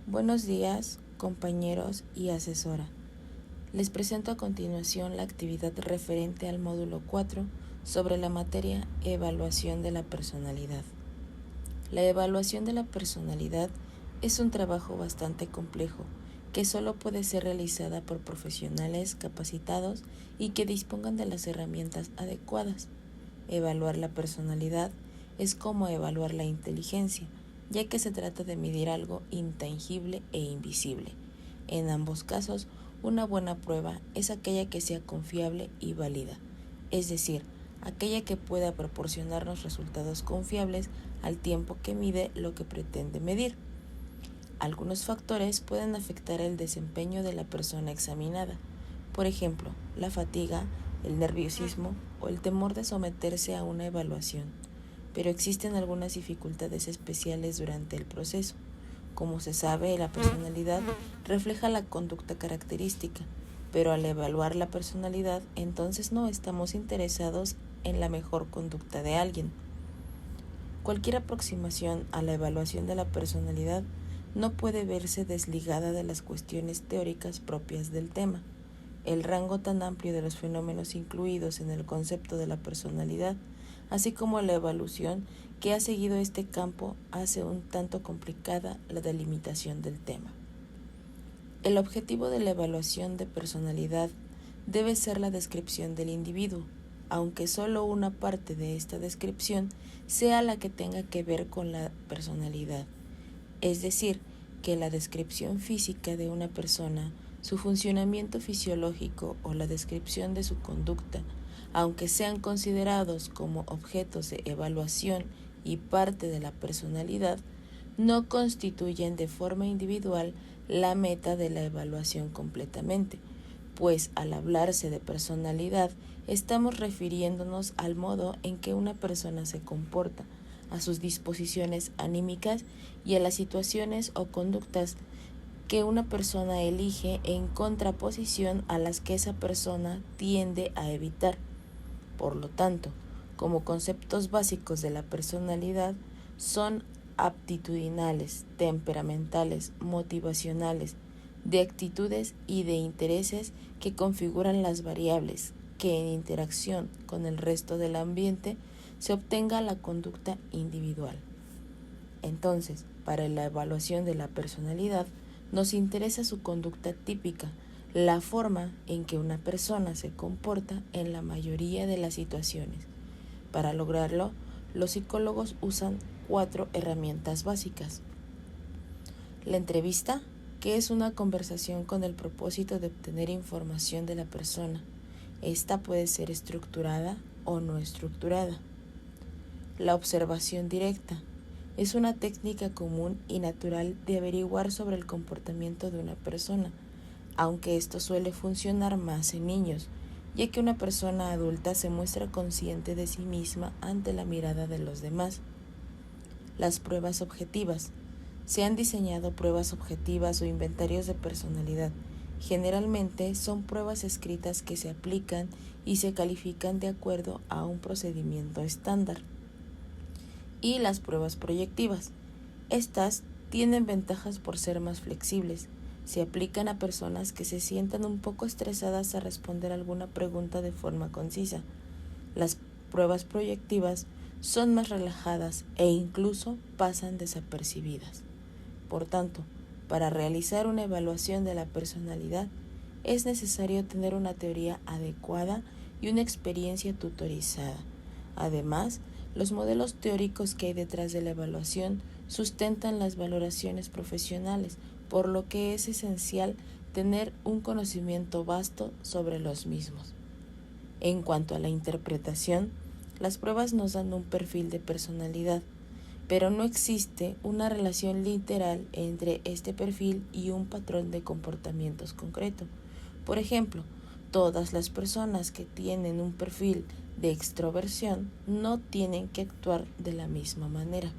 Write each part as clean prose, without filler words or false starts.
Buenos días, compañeros y asesora. Les presento a continuación la actividad referente al módulo 4 sobre la materia Evaluación de la personalidad. La evaluación de la personalidad es un trabajo bastante complejo que solo puede ser realizada por profesionales capacitados y que dispongan de las herramientas adecuadas. Evaluar la personalidad es como evaluar la inteligencia, ya que se trata de medir algo intangible e invisible. En ambos casos, una buena prueba es aquella que sea confiable y válida, es decir, aquella que pueda proporcionarnos resultados confiables al tiempo que mide lo que pretende medir. Algunos factores pueden afectar el desempeño de la persona examinada, por ejemplo, la fatiga, el nerviosismo o el temor de someterse a una evaluación, pero existen algunas dificultades especiales durante el proceso. Como se sabe, la personalidad refleja la conducta característica, pero al evaluar la personalidad, entonces no estamos interesados en la mejor conducta de alguien. Cualquier aproximación a la evaluación de la personalidad no puede verse desligada de las cuestiones teóricas propias del tema. El rango tan amplio de los fenómenos incluidos en el concepto de la personalidad, así como la evolución que ha seguido este campo, hace un tanto complicada la delimitación del tema. El objetivo de la evaluación de personalidad debe ser la descripción del individuo, aunque solo una parte de esta descripción sea la que tenga que ver con la personalidad. Es decir, que la descripción física de una persona, su funcionamiento fisiológico o la descripción de su conducta, aunque sean considerados como objetos de evaluación y parte de la personalidad, no constituyen de forma individual la meta de la evaluación completamente, pues al hablarse de personalidad estamos refiriéndonos al modo en que una persona se comporta, a sus disposiciones anímicas y a las situaciones o conductas que una persona elige en contraposición a las que esa persona tiende a evitar. Por lo tanto, como conceptos básicos de la personalidad son aptitudinales, temperamentales, motivacionales, de actitudes y de intereses que configuran las variables que en interacción con el resto del ambiente se obtenga la conducta individual. Entonces, para la evaluación de la personalidad, nos interesa su conducta típica, la forma en que una persona se comporta en la mayoría de las situaciones. Para lograrlo, los psicólogos usan 4 herramientas básicas. La entrevista, que es una conversación con el propósito de obtener información de la persona. Esta puede ser estructurada o no estructurada. La observación directa es una técnica común y natural de averiguar sobre el comportamiento de una persona, aunque esto suele funcionar más en niños, ya que una persona adulta se muestra consciente de sí misma ante la mirada de los demás. Las pruebas objetivas. Se han diseñado pruebas objetivas o inventarios de personalidad. Generalmente son pruebas escritas que se aplican y se califican de acuerdo a un procedimiento estándar. Y las pruebas proyectivas. Estas tienen ventajas por ser más flexibles. Se aplican a personas que se sientan un poco estresadas a responder alguna pregunta de forma concisa. Las pruebas proyectivas son más relajadas e incluso pasan desapercibidas. Por tanto, para realizar una evaluación de la personalidad, es necesario tener una teoría adecuada y una experiencia tutorizada. Además, los modelos teóricos que hay detrás de la evaluación sustentan las valoraciones profesionales, por lo que es esencial tener un conocimiento vasto sobre los mismos. En cuanto a la interpretación, las pruebas nos dan un perfil de personalidad, pero no existe una relación literal entre este perfil y un patrón de comportamientos concreto. Por ejemplo, todas las personas que tienen un perfil de extroversión no tienen que actuar de la misma manera.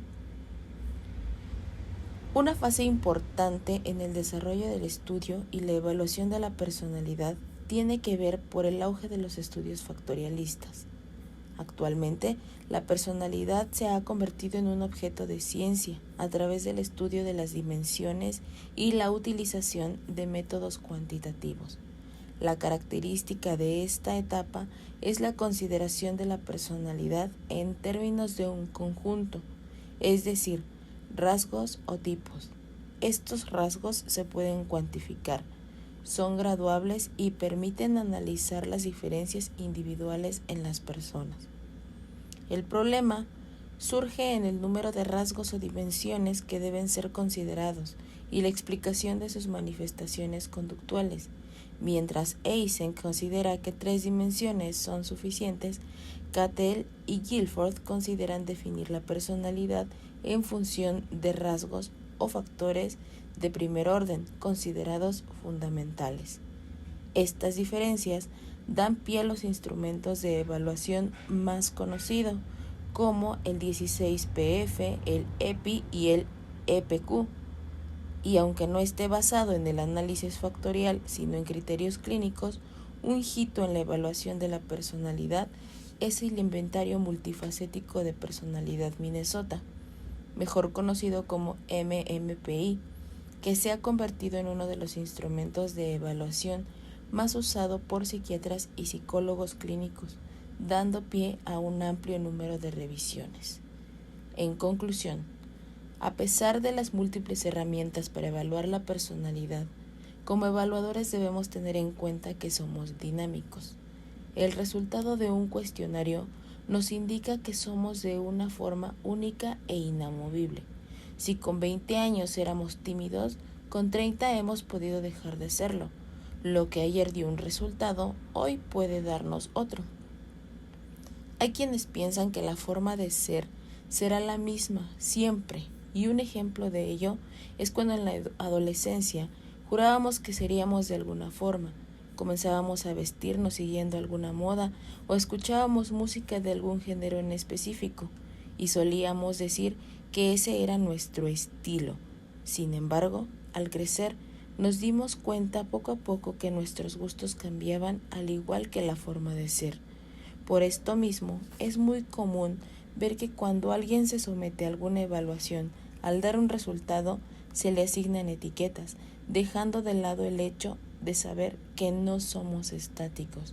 Una fase importante en el desarrollo del estudio y la evaluación de la personalidad tiene que ver por el auge de los estudios factorialistas. Actualmente, la personalidad se ha convertido en un objeto de ciencia a través del estudio de las dimensiones y la utilización de métodos cuantitativos. La característica de esta etapa es la consideración de la personalidad en términos de un conjunto, es decir, rasgos o tipos. Estos rasgos se pueden cuantificar, son graduables y permiten analizar las diferencias individuales en las personas. El problema surge en el número de rasgos o dimensiones que deben ser considerados y la explicación de sus manifestaciones conductuales. Mientras Eysenck considera que 3 dimensiones son suficientes, Cattell y Guilford consideran definir la personalidad en función de rasgos o factores de primer orden considerados fundamentales. Estas diferencias dan pie a los instrumentos de evaluación más conocidos, como el 16PF, el EPI y el EPQ. Y aunque no esté basado en el análisis factorial, sino en criterios clínicos, un hito en la evaluación de la personalidad es el Inventario Multifacético de Personalidad Minnesota, mejor conocido como MMPI, que se ha convertido en uno de los instrumentos de evaluación más usado por psiquiatras y psicólogos clínicos, dando pie a un amplio número de revisiones. En conclusión, a pesar de las múltiples herramientas para evaluar la personalidad, como evaluadores debemos tener en cuenta que somos dinámicos. El resultado de un cuestionario nos indica que somos de una forma única e inamovible. Si con 20 años éramos tímidos, con 30 hemos podido dejar de serlo. Lo que ayer dio un resultado, hoy puede darnos otro. Hay quienes piensan que la forma de ser será la misma siempre, y un ejemplo de ello es cuando en la adolescencia jurábamos que seríamos de alguna forma, comenzábamos a vestirnos siguiendo alguna moda o escuchábamos música de algún género en específico, y solíamos decir que ese era nuestro estilo. Sin embargo, al crecer, nos dimos cuenta poco a poco que nuestros gustos cambiaban al igual que la forma de ser. Por esto mismo, es muy común ver que cuando alguien se somete a alguna evaluación, al dar un resultado, se le asignan etiquetas, dejando de lado el hecho de saber que no somos estáticos.